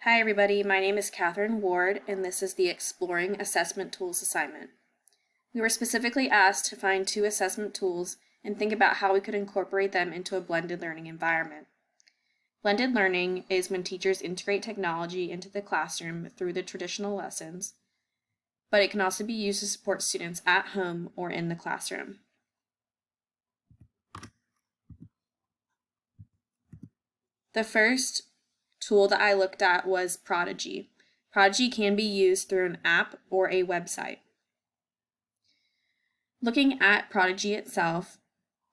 Hi everybody, my name is Catherine Ward and this is the Exploring Assessment Tools assignment. We were specifically asked to find 2 assessment tools and think about how we could incorporate them into a blended learning environment. Blended learning is when teachers integrate technology into the classroom through the traditional lessons, but it can also be used to support students at home or in the classroom. The first tool that I looked at was Prodigy. Prodigy can be used through an app or a website. Looking at Prodigy itself,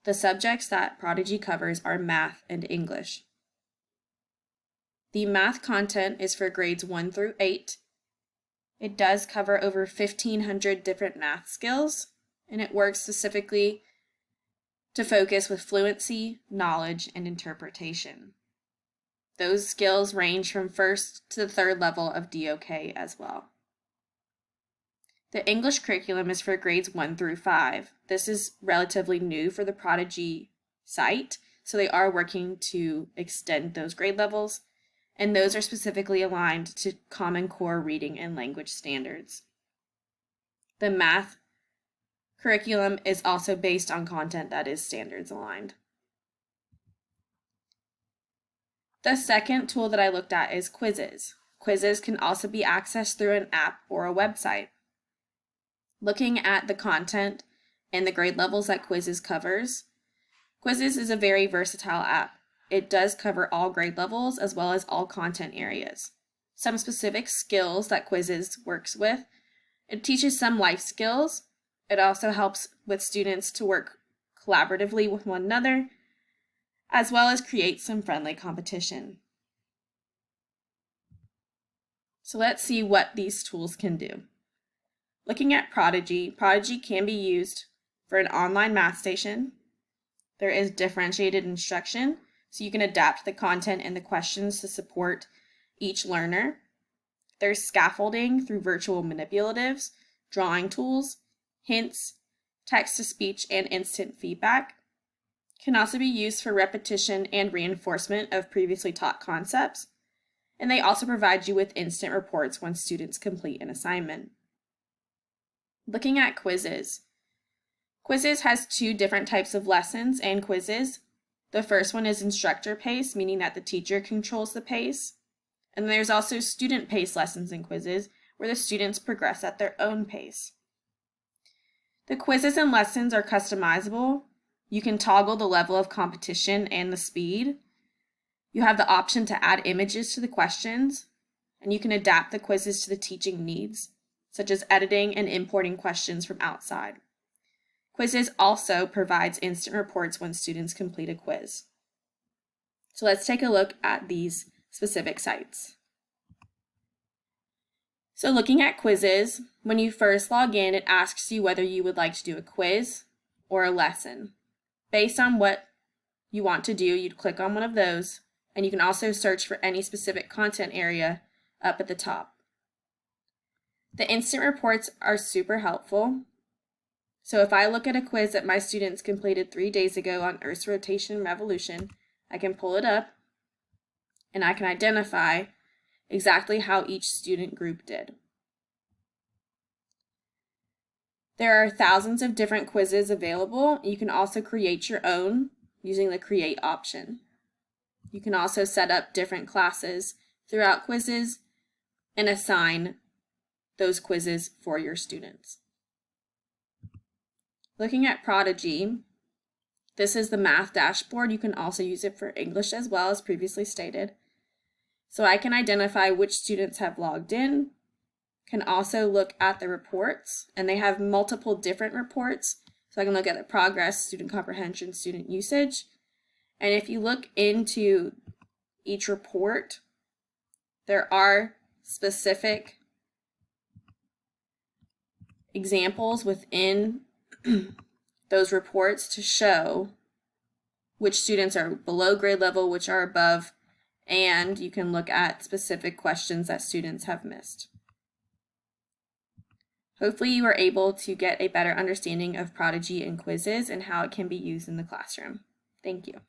the subjects that Prodigy covers are math and English. The math content is for grades 1 through 8. It does cover over 1,500 different math skills, and it works specifically to focus with fluency, knowledge, and interpretation. Those skills range from 1st to the 3rd level of DOK as well. The English curriculum is for grades 1 through 5. This is relatively new for the Prodigy site, so they are working to extend those grade levels, and those are specifically aligned to Common Core reading and language standards. The math curriculum is also based on content that is standards aligned. The second tool that I looked at is Quizzes. Quizzes can also be accessed through an app or a website. Looking at the content and the grade levels that Quizzes covers, Quizzes is a very versatile app. It does cover all grade levels as well as all content areas. Some specific skills that Quizzes works with, it teaches some life skills. It also helps with students to work collaboratively with one another, as well as create some friendly competition. So let's see what these tools can do. Looking at Prodigy, Prodigy can be used for an online math station. There is differentiated instruction, so you can adapt the content and the questions to support each learner. There's scaffolding through virtual manipulatives, drawing tools, hints, text-to-speech, and instant feedback. Can also be used for repetition and reinforcement of previously taught concepts, and they also provide you with instant reports when students complete an assignment. Looking at Quizzes. Quizzes has 2 different types of lessons and quizzes. The first one is instructor pace, meaning that the teacher controls the pace, and there's also student pace lessons and quizzes, where the students progress at their own pace. The quizzes and lessons are customizable. You can toggle the level of competition and the speed. You have the option to add images to the questions, and you can adapt the quizzes to the teaching needs, such as editing and importing questions from outside. Quizzes also provides instant reports when students complete a quiz. So let's take a look at these specific sites. So looking at Quizzes, when you first log in, it asks you whether you would like to do a quiz or a lesson. Based on what you want to do, you'd click on one of those, and you can also search for any specific content area up at the top. The instant reports are super helpful. So if I look at a quiz that my students completed 3 days ago on Earth's rotation and revolution, I can pull it up, and I can identify exactly how each student group did. There are thousands of different quizzes available. You can also create your own using the Create option. You can also set up different classes throughout Quizzes and assign those quizzes for your students. Looking at Prodigy, this is the math dashboard. You can also use it for English as well, as previously stated. So I can identify which students have logged in, can also look at the reports, and they have multiple different reports. So I can look at the progress, student comprehension, student usage. And if you look into each report, there are specific examples within those reports to show which students are below grade level, which are above, and you can look at specific questions that students have missed. Hopefully you are able to get a better understanding of Prodigy and Quizzes and how it can be used in the classroom. Thank you.